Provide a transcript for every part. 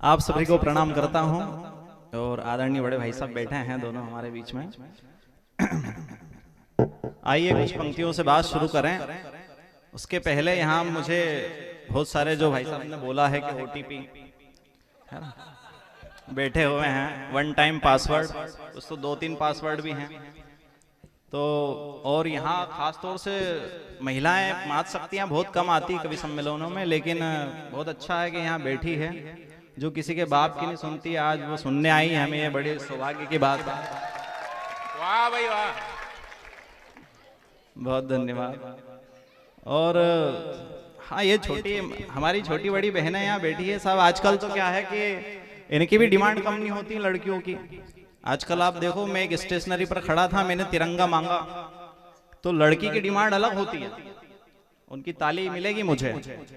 आप सभी को प्रणाम करता हूं और आदरणीय बड़े भाई साहब बैठे हैं दोनों हमारे बीच में। आइए कुछ पंक्तियों से बात शुरू करें। उसके पहले यहाँ मुझे बहुत सारे जो भाई साहब ने बोला है कि ओटीपी है ना, बैठे हुए हैं, वन टाइम पासवर्ड, उस तो 2-3 पासवर्ड भी हैं। तो और यहाँ खास तौर से महिलाएं मात शक्तियाँ बहुत कम आती कवि सम्मेलनों में, लेकिन बहुत अच्छा है कि यहाँ बैठी है जो किसी के बाप की नहीं सुनती, आज वो सुनने आई है, हमें ये बड़ी सौभाग्य की बात है। वाह भाई वाह, बहुत धन्यवाद। और हाँ, ये छोटी हमारी छोटी बड़ी बहनें यहाँ बैठी है साहब। आजकल तो क्या है कि इनकी भी डिमांड कम नहीं होती लड़कियों की। आजकल आप देखो, मैं एक स्टेशनरी पर खड़ा था, मैंने तिरंगा मांगा तो लड़की की डिमांड अलग होती है, उनकी ताली मिलेगी मुझे।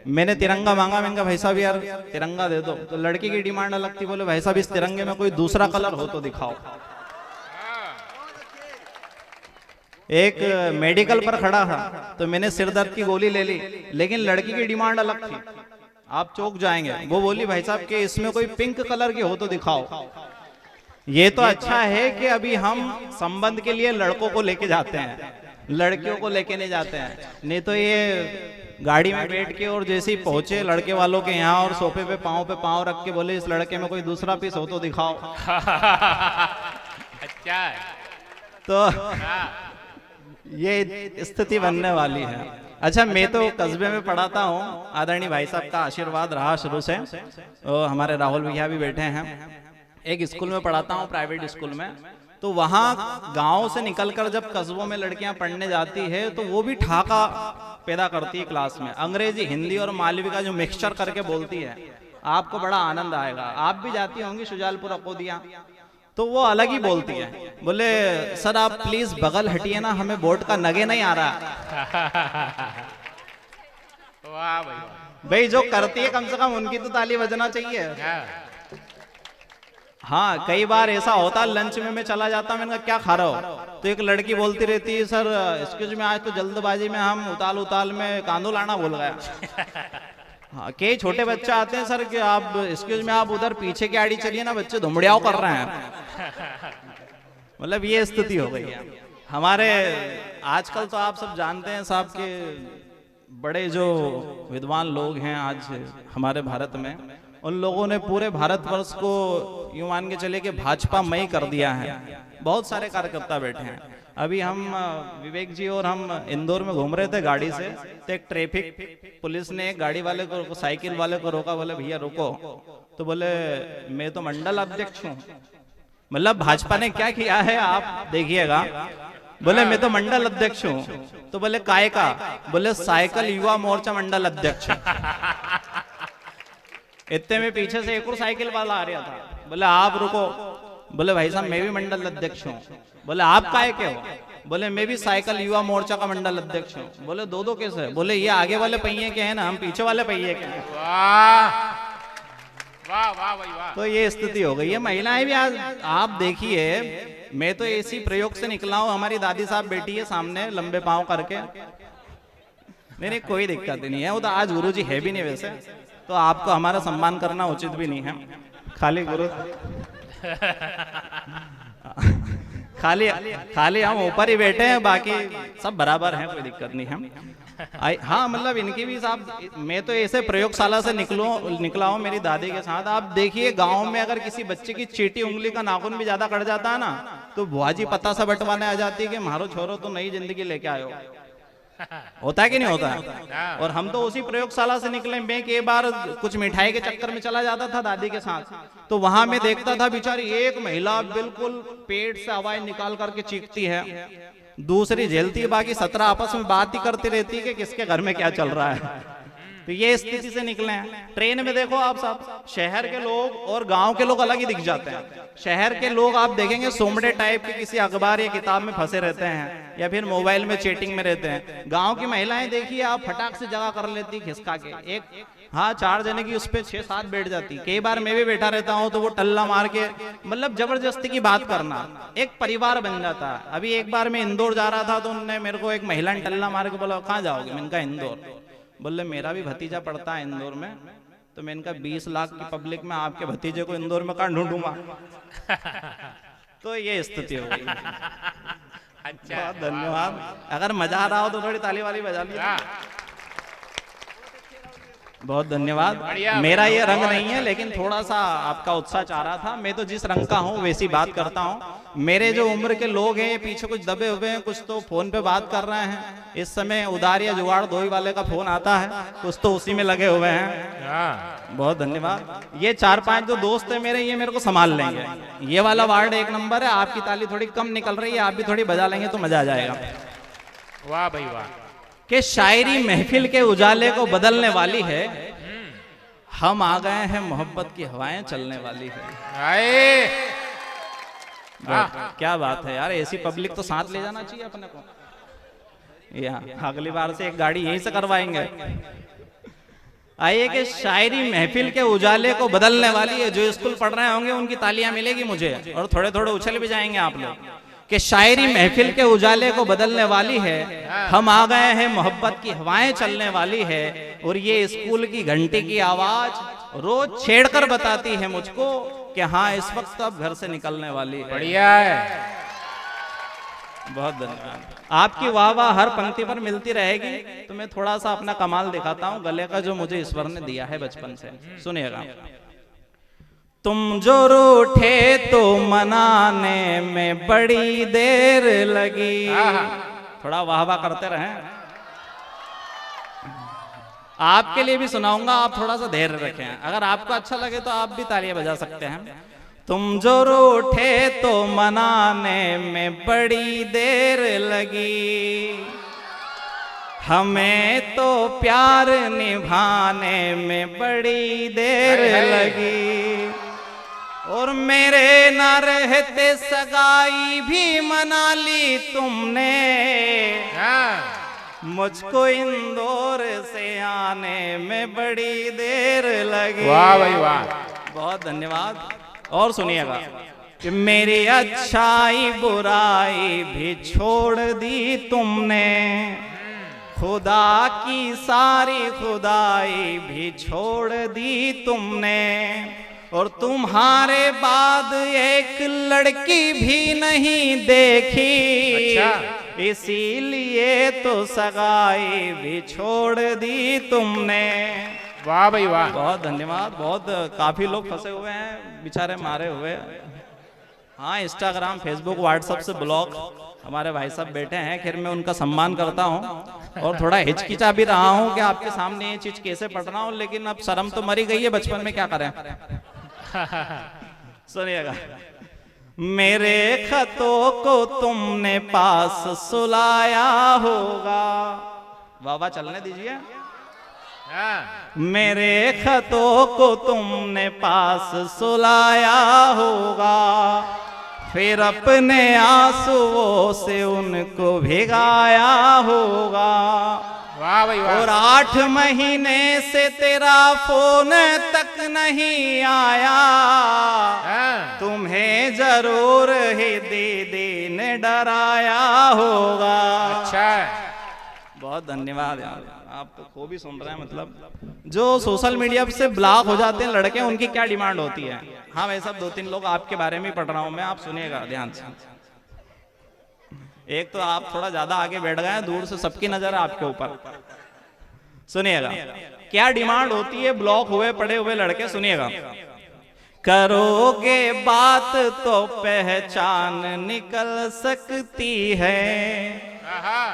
मैंने तिरंगा मांगा, मैंने कहा भाई साहब यार तिरंगा दे दो, तो लड़की की डिमांड अलग थी, बोले भाई साहब इस तिरंगे में कोई दूसरा कलर हो तो दिखाओ। एक मेडिकल पर खड़ा था तो मैंने सिरदर्द की गोली ले ली, लेकिन लड़की की डिमांड अलग थी, आप चौक जाएंगे। वो बोली भाई साहब कि इसमें कोई पिंक कलर की हो तो दिखाओ। ये तो अच्छा है कि अभी हम संबंध के लिए लड़कों को लेके जाते हैं, लड़कियों को लेके नहीं जाते हैं। नहीं तो ये गाड़ी में बैठ के और जैसे ही पहुंचे लड़के वालों के यहाँ और सोफे पे पाँव रख के बोले इस लड़के में कोई दूसरा पीस हो तो दिखाओ। अच्छा है। तो ये स्थिति बनने वाली है। अच्छा, मैं तो कस्बे में पढ़ाता हूँ, आदरणीय भाई साहब का आशीर्वाद रहा शुरू से। और हमारे राहुल भैया भी बैठे हैं। एक स्कूल में पढ़ाता हूँ, प्राइवेट स्कूल में। तो वहाँ गांव से निकलकर जब कस्बों में लड़कियां पढ़ने जाती है तो वो भी ठाका पैदा करती है क्लास में, अंग्रेजी हिंदी और मालवी का जो मिक्सचर करके बोलती है, आपको बड़ा आनंद आएगा। आप भी जाती होंगी शुजालपुर अकोदिया, तो वो अलग ही बोलती है। बोले सर आप प्लीज बगल हटिए ना, हमें बोर्ड का नगे नहीं आ रहा। वाह भाई वाह। भाई जो करती है कम से कम उनकी तो ताली बजना चाहिए। हाँ, कई बार ऐसा होता लंच में मैं चला जाता, मैंने कहा क्या खा रहे हो, तो एक लड़की बोलती रहती है सर एक्सक्यूज में आज तो जल्दबाजी में हम उताल में कांदू लाना भूल गया। हाँ, कई छोटे बच्चे आते हैं सर कि आप एक्सक्यूज में आप उधर पीछे की आड़ी चलिए ना, बच्चे धुमड़ियाओ कर रहे हैं। मतलब ये स्थिति हो गई है हमारे आजकल। तो आप सब जानते हैं साहब के बड़े जो विद्वान लोग हैं आज हमारे भारत में, उन लोगों ने पूरे भारतवर्ष को यूं मान के चले कि भाजपा मई कर दिया है। बहुत सारे कार्यकर्ता बैठे हैं। अभी हम विवेक जी और हम इंदौर में घूम रहे थे गाड़ी से, तो एक ट्रैफिक पुलिस ने एक गाड़ी वाले को, साइकिल वाले को रोका, बोले भैया रुको, तो बोले मैं तो मंडल अध्यक्ष हूँ। मतलब भाजपा ने क्या किया है आप देखिएगा। बोले मैं तो मंडल अध्यक्ष हूँ, तो बोले काय का, बोले साइकिल युवा मोर्चा मंडल अध्यक्ष। इतने में पीछे से एक और साइकिल वाला आ रहा था, बोले आप रुको, बोले भाई साहब मैं भी मंडल अध्यक्ष हूँ। बोले आप काय के हो, बोले मैं भी साइकिल युवा मोर्चा का मंडल अध्यक्ष हूँ। बोले दो कैसे, बोले ये आगे वाले पहिए के हैं ना, हम पीछे वाले पहिए के हैं। वाह वाह वाह भाई वाह। तो ये स्थिति हो गई है। महिलाएं भी आज आप देखिए, मैं तो इसी प्रयोग से निकला हूँ। हमारी दादी साहब बैठी है सामने लंबे पांव करके, मेरी कोई दिक्कत नहीं है। वो तो आज गुरुजी है भी नहीं वैसे, तो आपको हमारा सम्मान करना उचित भी नहीं है। खाली गुरु खाली हम ऊपर ही बैठे हैं, बाकी सब बराबर हैं, कोई दिक्कत नहीं है। हाँ मतलब इनकी भी साहब, मैं तो ऐसे प्रयोगशाला से निकला हूँ मेरी दादी के साथ। आप देखिए गांव में अगर किसी बच्चे की चीटी उंगली का नाखून भी ज्यादा कट जाता है ना, तो बुआजी पता सा बंटवाने आ जाती है कि मारो छोरो तो नई जिंदगी लेके आयो। होता है कि नहीं होता है? और हम तो उसी प्रयोगशाला से निकले। मैं एक बार कुछ मिठाई के चक्कर में चला जाता था दादी के साथ, तो वहां मैं देखता था बेचारी एक महिला बिल्कुल पेट से आवाज निकाल करके चीखती है, दूसरी झेलती है, बाकी 17 आपस में बात ही करती रहती है कि किसके घर में क्या चल रहा है। तो ये स्थिति से निकले हैं। ट्रेन में देखो आप साहब, शहर के लोग और गांव के लोग अलग ही दिख जाते हैं। शहर के लोग आप देखेंगे सोमड़े टाइप के किसी अखबार या किताब में फंसे रहते हैं या फिर मोबाइल में चैटिंग में रहते हैं। गांव की महिलाएं देखिए आप, फटाक से जगह कर लेती खिसका के, एक हाँ 4 जने की उस पर 6-7 बैठ जाती। कई बार मैं भी बैठा रहता हूँ तो वो टल्ला मार के मतलब जबरदस्ती की बात करना, एक परिवार बन जाता है। अभी एक बार मैं इंदौर जा रहा था तो उन्होंने मेरे को एक महिला ने टल्ला मार के बोला कहाँ जाओगे, मैंने कहा इंदौर। बोले मेरा भी भतीजा पढ़ता है इंदौर में। तो मैं इनका 20 लाख की पब्लिक में आपके भतीजे को इंदौर में कहाँ ढूंढूंगा। तो ये स्थिति हो गई। अच्छा, बहुत धन्यवाद। अगर मजा आ रहा हो तो थोड़ी ताली वाली बजा लीजिए। वाह, बहुत धन्यवाद। बढ़िया, मेरा ये रंग बहुत नहीं है, लेकिन थोड़ा सा आपका उत्साह चाह रहा था। मैं तो जिस रंग का हूँ वैसी बात करता हूँ। मेरे जो उम्र के लोग हैं, ये पीछे कुछ दबे हुए हैं, कुछ तो फोन पे बात कर रहे हैं। इस समय उधार या जुगाड़ दो ही वाले का फोन आता है, कुछ तो उसी में लगे हुए हैं। हाँ, बहुत धन्यवाद। ये 4-5 जो दोस्त है मेरे, ये मेरे को संभाल लेंगे। ये वाला वार्ड 1 नंबर है। आपकी ताली थोड़ी कम निकल रही है, आप भी थोड़ी बजा लेंगे तो मजा आ जाएगा। वाह भाई वाह, कि शायरी महफिल के उजाले को बदलने वाली है, हम आ गए हैं मोहब्बत की हवाएं चलने वाली है। आए, क्या बात है यार, ऐसी पब्लिक तो साथ ले जाना चाहिए अपने को। यहाँ अगली बार से एक गाड़ी यहीं से करवाएंगे। आइए कि शायरी महफिल के उजाले को बदलने वाली है। जो स्कूल पढ़ रहे होंगे उनकी तालियां मिलेगी मुझे, और थोड़े थोड़े उछल भी जाएंगे आप लोग। कि शायरी महफिल के उजाले को बदलने वाली है, हम आ गए हैं मोहब्बत की हवाएं चलने वाली है। और ये स्कूल की घंटी की आवाज रोज छेड़कर बताती है मुझको कि हाँ इस वक्त अब घर से निकलने वाली है। बढ़िया है। बहुत धन्यवाद। आपकी वाह वाह हर पंक्ति पर मिलती रहेगी। तो मैं थोड़ा सा अपना कमाल दिखाता हूँ गले का, जो मुझे ईश्वर ने दिया है बचपन से। सुनिएगा। तुम जो रूठे तो मनाने में बड़ी देर लगी। थोड़ा वाह वाह करते रहें। आपके लिए भी सुनाऊंगा, आप थोड़ा सा धैर्य रखें। अगर आपको अच्छा लगे तो आप भी तालियां बजा सकते हैं। तुम जो रूठे तो मनाने में बड़ी देर लगी, हमें तो प्यार निभाने में बड़ी देर लगी। और मेरे न रहते सगाई भी मना ली तुमने, मुझको इंदौर से आने में बड़ी देर लगी। वाह भाई वाह, बहुत धन्यवाद। और सुनिएगा कि मेरी अच्छाई बुराई भी छोड़ दी तुमने, खुदा की सारी खुदाई भी छोड़ दी तुमने। और तुम्हारे बाद एक लड़की भी नहीं देखी, अच्छा। इसीलिए तो सगाई भी छोड़ दी तुमने। वाह भाई वाह, बहुत धन्यवाद। बहुत काफी लोग फंसे हुए हैं बेचारे, मारे हुए। हाँ, इंस्टाग्राम, फेसबुक, व्हाट्सएप से ब्लॉक हमारे भाई साहब बैठे हैं। खैर मैं उनका सम्मान करता हूँ और थोड़ा हिचकिचा भी रहा हूँ कि आपके सामने ये चीज कैसे पढ़ रहा हूँ, लेकिन अब शर्म तो मरी गई है बचपन में, क्या करें। सुनिएगा। मेरे खतों को तुमने पास सुलाया होगा। वाह वाह चलने दीजिए। मेरे खतों को तुमने पास सुलाया होगा, फिर अपने आंसुओं से उनको भिगाया होगा। वाह भाई वाह। और 8 महीने से तेरा फोन तक नहीं आया, तुम्हें जरूर ही दीदी ने डराया होगा। अच्छा, बहुत धन्यवाद यार, आप तो खूब ही सुन रहे हैं। मतलब जो सोशल मीडिया से ब्लॉक हो जाते हैं लड़के, उनकी क्या डिमांड होती है। हाँ भाई साहब, 2-3 लोग आपके बारे में पढ़ रहा हूं मैं, आप सुनिएगा ध्यान से। एक तो आप थोड़ा ज्यादा आगे बैठ गए हैं, दूर से सबकी नजर है आपके ऊपर। सुनिएगा क्या डिमांड होती है ब्लॉक हुए पड़े हुए लड़के। सुनिएगा। करोगे बात तो पहचान निकल सकती है,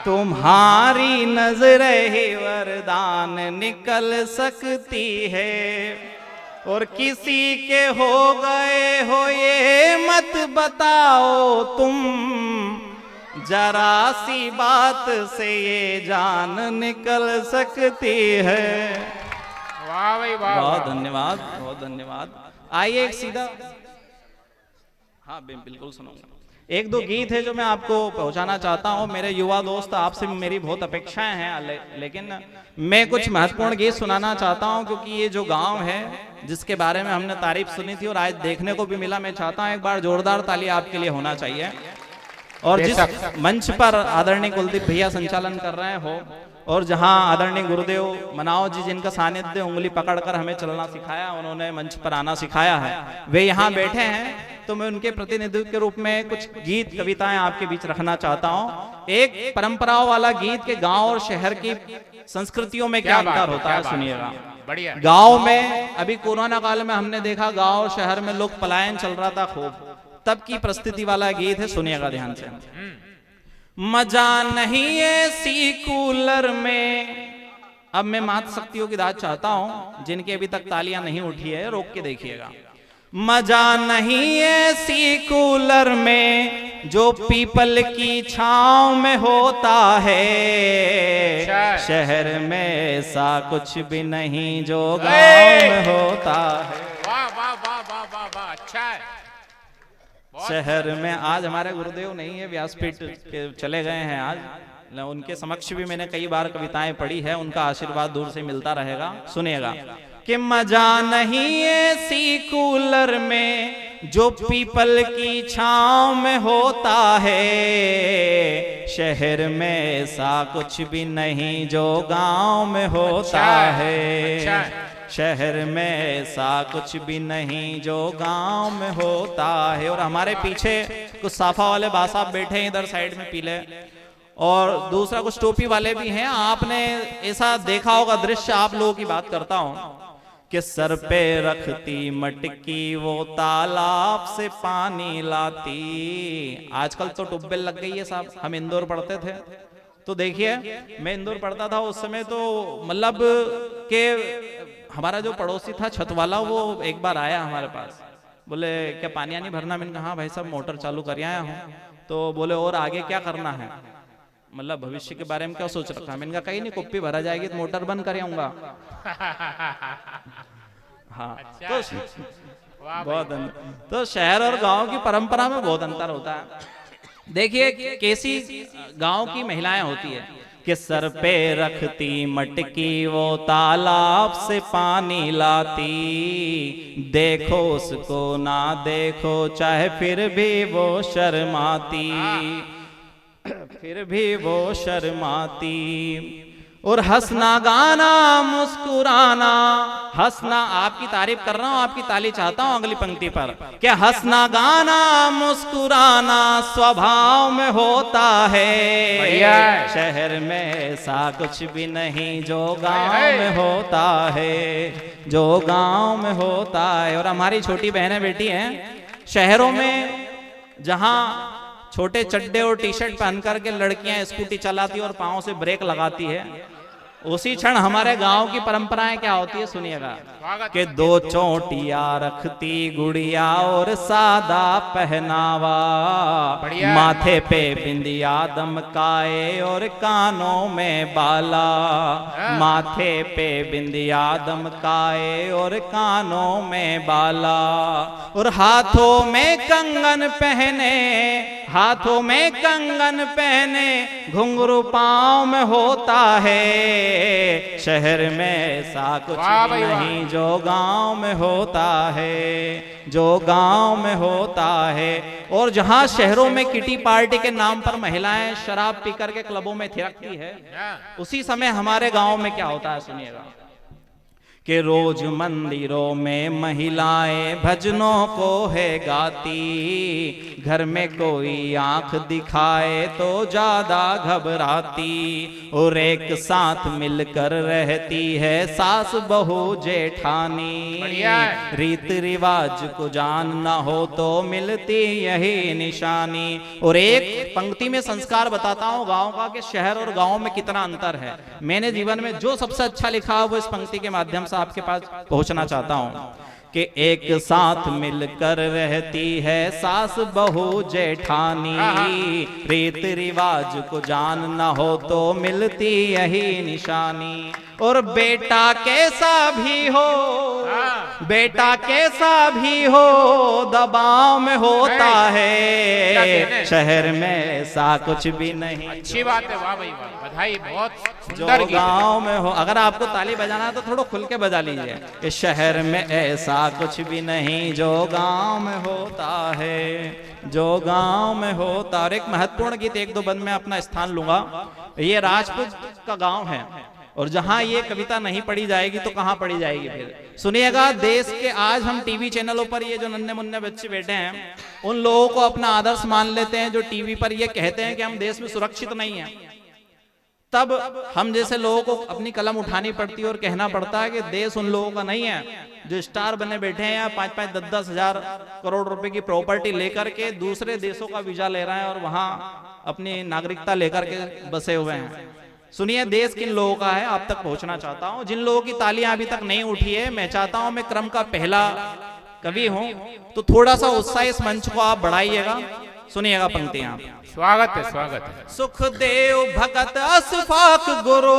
तुम्हारी नजर ही वरदान निकल सकती है। और किसी के हो गए हो ये मत बताओ तुम, जरा सी बात से ये जान निकल सकती है। वाह भाई वाह, बहुत धन्यवाद, बहुत धन्यवाद। आइए एक सीधा, हाँ बिल्कुल सुनाऊंगा। 1-2 गीत है जो मैं आपको पहुंचाना चाहता हूं। मेरे युवा दोस्त, आपसे मेरी बहुत अपेक्षाएं हैं, लेकिन मैं कुछ महत्वपूर्ण गीत सुनाना चाहता हूं, क्योंकि ये जो गांव है जिसके बारे में हमने तारीफ सुनी थी और आज देखने को भी मिला, मैं चाहता हूं एक बार जोरदार ताली आपके लिए होना चाहिए। और जिस बेशक। मंच पर आदरणीय कुलदीप भैया संचालन कर रहे हो और जहां आदरणीय गुरुदेव मनाओ जी जिनका सानिध्य उंगली पकड़कर हमें चलना सिखाया, उन्होंने मंच पर आना सिखाया है, वे यहाँ बैठे हैं, तो मैं उनके प्रतिनिधित्व के रूप में कुछ गीत कविताएं आपके बीच रखना चाहता हूँ। एक परंपराओं वाला गीत के गांव और शहर की संस्कृतियों में क्या बात अंतर होता क्या है, बात सुनिएगा। बढ़िया। गांव में अभी कोरोना काल में हमने देखा गांव और शहर में लोग पलायन चल रहा था खूब, तब की परिस्थिति वाला गीत है, सुनिएगा ध्यान से। मजा नहीं ऐसी कूलर में, अब मैं मातृशक्तियों की दाद चाहता हूं, जिनकी अभी तक तालियां नहीं उठी है रोक के देखिएगा। मजा नहीं ऐसी कूलर में जो पीपल की छांव में होता है, शहर में ऐसा कुछ भी नहीं जो गांव में होता है। वाह वाह वाह वाह वाह वाह, अच्छा है। शहर में आज हमारे गुरुदेव नहीं है, व्यासपीठ के चले गए हैं आज, उनके समक्ष भी मैंने कई बार कविताएं पढ़ी है, उनका आशीर्वाद दूर से मिलता रहेगा। सुनिएगा कि मजा नहीं ऐसी कूलर में जो पीपल की छांव में होता है, शहर में ऐसा कुछ भी नहीं जो गांव में होता है। शहर में ऐसा कुछ भी नहीं जो गांव में होता है। और हमारे पीछे कुछ साफा वाले बा साहब बैठे हैं इधर साइड में पीले, और दूसरा कुछ टोपी वाले भी हैं। आपने ऐसा देखा होगा दृश्य, आप लोगों की बात करता हूं कि सर पे रखती मटकी वो तालाब से पानी लाती। आजकल तो ट्यूबवेल लग गई है साहब, हम इंदौर पढ़ते थे तो देखिए, मैं इंदौर पढ़ता था उस समय, तो मतलब के हमारा जो पड़ोसी था छत वाला, वो एक बार आया हमारे पास, बोले क्या पानी आनी भरना? मैंने कहा हाँ भाई साहब मोटर चालू कर आया हूँ। तो बोले और आगे क्या करना है, मतलब भविष्य के बारे में क्या सोच रखा है? मैंने कहा कहीं नहीं, कुप्पी भरा जाएगी तो मोटर बंद कर आऊंगा। हाँ तो बहुत तो शहर और गांव की परंपरा में बहुत अंतर होता है। देखिए कैसी गांव की महिलाएं होती है कि सर पे रखती मटकी वो तालाब से पानी लाती, देखो उसको ना देखो चाहे फिर भी वो शर्माती, फिर भी वो शर्माती। और हंसना गाना मुस्कुराना, हंसना, आपकी तारीफ कर रहा हूं, आपकी ताली चाहता हूं अगली पंक्ति पर, क्या हंसना गाना मुस्कुराना स्वभाव में होता है, शहर में ऐसा कुछ भी नहीं जो गांव में होता है, जो गांव में होता है। और हमारी छोटी बहनें बेटी हैं शहरों में, जहां छोटे चड्डे और टी शर्ट पहन करके लड़कियां स्कूटी चलाती और पांव से ब्रेक लगाती है, उसी क्षण हमारे गांव की परंपराएं क्या होती है, सुनिएगा कि दो चोटियां रखती गुड़िया और सादा पहनावा, माथे पे बिंदिया दमकाए और कानों में बाला, माथे पे बिंदिया दमकाए और कानों में बाला, और हाथों में कंगन पहने, हाथों में कंगन पहने, घुंघरू पांव में होता है, शहर में ऐसा कुछ भी नहीं जो गांव में होता है, जो गांव में होता है। और जहां शहरों में किटी पार्टी के नाम पर महिलाएं शराब पी करके क्लबों में थिरकती है, उसी समय हमारे गांव में क्या होता है, सुनिएगा कि रोज मंदिरों में महिलाएं भजनों को है गाती, घर में कोई आंख दिखाए तो ज्यादा घबराती, और एक साथ मिलकर रहती है सास बहू जेठानी, रीत रिवाज को जानना हो तो मिलती यही निशानी। और एक पंक्ति में संस्कार बताता हूँ गांव का कि शहर और गांव में कितना अंतर है। मैंने जीवन में जो सबसे अच्छा लिखा है वो इस पंक्ति के माध्यम से आपके पास पहुंचना चाहता हूं कि एक साथ मिलकर रहती है सास बहू जेठानी, रीत रिवाज को जानना हो तो मिलती यही निशानी। और बेटा कैसा भी हो, बेटा कैसा भी हो दबाव में होता है, शहर में ऐसा कुछ भी नहीं। अच्छी बात है, वाह भाई वाह, बधाई, बहुत जो सुंदर गीत। गांव में हो, अगर आपको ताली बजाना है तो थोड़ा खुल के बजा लीजिए। इस शहर में ऐसा कुछ भी नहीं जो गांव में होता है, जो गांव में होता। और एक महत्वपूर्ण गीत, एक दो बंद में अपना स्थान लूंगा। ये राजपूत का गांव है और जहां ये कविता नहीं पढ़ी जाएगी तो कहां पढ़ी जाएगी फिर। सुनिएगा, देश के आज हम टीवी चैनलों पर ये जो नन्हे मुन्ने बच्चे बैठे हैं, उन लोगों को अपना आदर्श मान लेते हैं जो टीवी पर ये कहते हैं कि हम देश में सुरक्षित नहीं है। तब हम जैसे लोगों को अपनी कलम उठानी पड़ती है और कहना पड़ता है कि देश उन लोगों का नहीं है जो स्टार बने बैठे हैं या 5-5, 10-10 हजार करोड़ रुपए की प्रॉपर्टी लेकर के दूसरे देशों का वीजा ले रहे हैं और वहां अपनी नागरिकता लेकर के बसे हुए हैं। सुनिए, देश किन लोगों का है आप तक पहुंचना चाहता हूं। जिन लोगों की तालियां अभी तक नहीं उठी है, मैं चाहता हूं मैं क्रम का पहला कवि हूं, तो थोड़ा सा उत्साह इस मंच को आप बढ़ाइएगा। सुनिएगा पंक्तियां। स्वागत है, स्वागत है। सुखदेव भगत अशफाक गुरु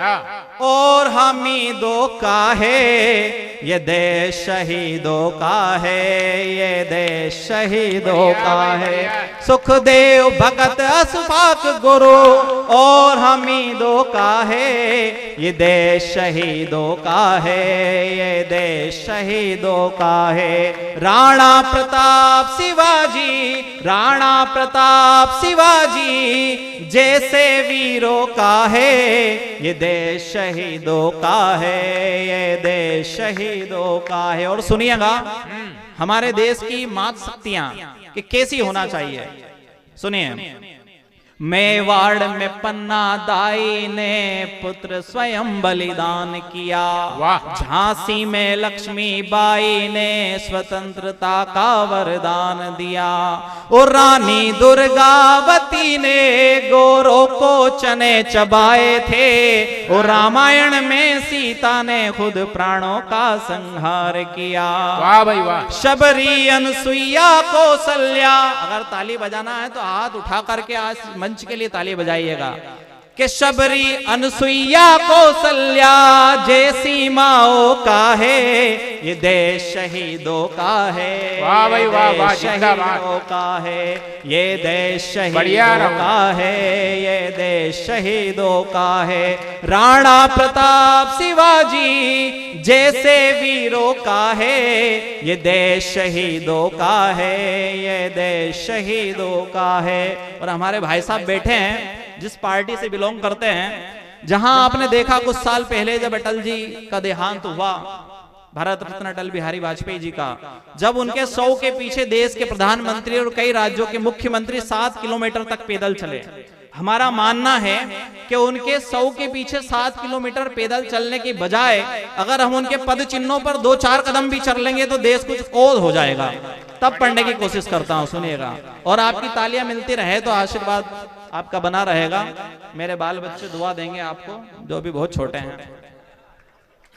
हाँ। और हमीदों का है ये देश शहीदों का है, ये देश शहीदों का है। सुखदेव भगत अशफाक गुरु और हमीदों का है ये देश शहीदों का है, ये देश शहीदों का है। राणा प्रताप शिवाजी, राणा प्रताप शिवाजी जैसे वीरों का है ये देश शहीदों का है, ये देश शहीदों का है। और सुनिएगा हमारे देश की मात शक्तियां कि कैसी होना चाहिए। सुनिए, मेवाड़ में पन्ना दाई ने पुत्र स्वयं बलिदान किया। वाह। झांसी में लक्ष्मीबाई ने स्वतंत्रता का वरदान दिया। और रानी दुर्गावती ने गोरों को चने चबाए थे। और रामायण में सीता ने खुद प्राणों का संहार किया। वाह भाई वाह। शबरी, अनसुईया, कौशल्या। अगर ताली बजाना है तो हाथ उठा करके आज मंच के लिए ताली बजाइएगा कि शबरी, अनसुईया, कौशल्या जैसी माओ का है ये देश शहीदों का है। वाह भाई वाह वाह, शहीदों का है ये देश शहीदों का है, ये देश शहीदों का है। राणा प्रताप शिवाजी जैसे वीरों का है ये देश शहीदों का है, ये देश शहीदों का है। और हमारे भाई साहब बैठे हैं जिस पार्टी से बिलोंग करते हैं, जहां आपने देखा कुछ साल पहले जब अटल जी का देहांत हुआ, भारत रत्न अटल बिहारी वाजपेयी जी का, जब उनके 100 के पीछे देश के प्रधानमंत्री और कई राज्यों के मुख्यमंत्री 7 किलोमीटर तक पैदल चले। हमारा मानना है कि उनके 100 के पीछे 7 किलोमीटर पैदल चलने की बजाय अगर हम उनके पद चिन्हों पर 2-4 कदम भी चल लेंगे तो देश कुछ और हो जाएगा। तब पढ़ने की कोशिश करता हूं, सुनिएगा। और आपकी तालियां मिलती रहे तो आशीर्वाद आपका बना रहेगा। मेरे बाल बच्चे दुआ देंगे आपको, जो भी बहुत छोटे हैं।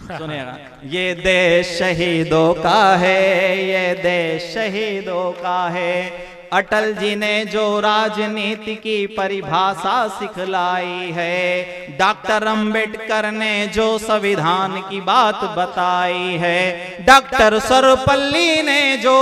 सुनिएगा, ये देश शहीदों का है, ये देश शहीदों का है। अटल जी ने जो राजनीति की परिभाषा सिखलाई है, डॉक्टर अंबेडकर ने जो संविधान की बात बताई है, डॉक्टर सर्वपल्ली ने जो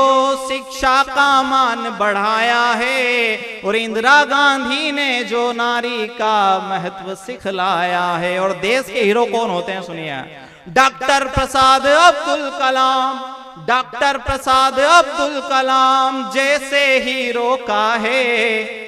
शिक्षा का मान बढ़ाया है, और इंदिरा गांधी ने जो नारी का महत्व सिखलाया है। और देश के हीरो कौन होते हैं सुनिए, डॉक्टर प्रसाद अब्दुल कलाम, डॉक्टर प्रसाद अब्दुल कलाम जैसे हीरो का है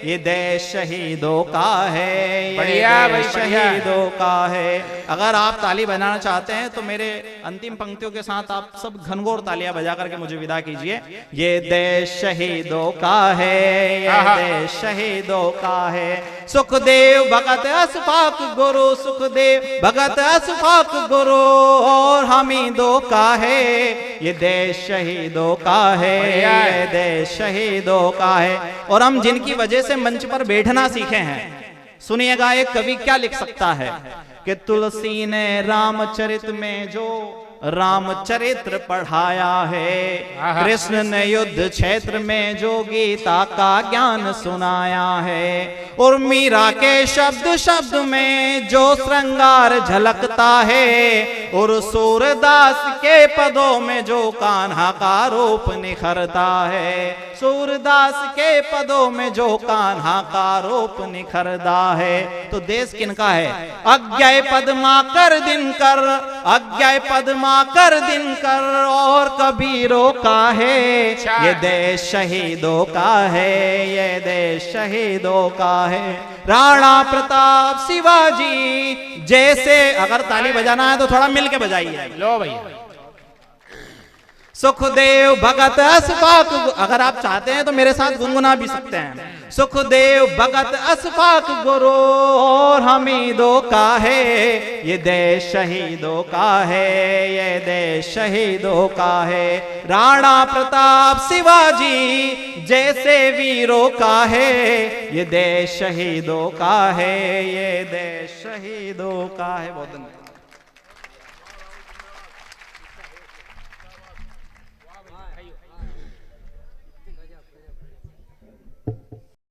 ये देश शहीदों का है, बढ़िया भाई, शहीदों का है। अगर आप ताली बजाना चाहते हैं तो मेरे अंतिम पंक्तियों के साथ आप सब घनघोर तालियां बजा करके मुझे विदा कीजिए। ये देश शहीदों का है, ये देश शहीदों का है। सुखदेव भगत अशफाक गुरु, सुखदेव भगत अशफाक गुरु और हमीदों का है ये देश शहीदों का है, ये देश शहीदों का है। और हम जिनकी वजह से मंच पर बैठना सीखे हैं, सुनिएगा एक कवि क्या लिख सकता है कि तुलसी ने रामचरित में जो रामचरित्र पढ़ाया है, कृष्ण ने युद्ध क्षेत्र में जो गीता का ज्ञान सुनाया है, और मीरा के शब्द शब्द में जो श्रृंगार झलकता है, और सूरदास के पदों में जो कान्हा का रूप निखरता है, सूरदास के पदों में जो कान्हा का रूप निखरता है। तो देश किनका है? अज्ञय पद्माकर दिनकर अज्ञाय पद्माकर दिनकर और कबीरों का है, ये देश शहीदों का है, ये देश शहीदों का है। राणा प्रताप शिवाजी जैसे, अगर ताली बजाना है तो थोड़ा मिल के बजाइए। लो भैया, सुखदेव भगत अशफाक, अगर आप चाहते हैं तो मेरे साथ गुनगुना भी सकते हैं। सुखदेव भगत अशफाक गुरु और हमीदों का है, ये देश शहीदों का है, ये देश शहीदों का है। राणा प्रताप शिवाजी जैसे वीरों का है, ये देश शहीदों का है, ये देश शहीदों का है। बहुत धन्यवाद।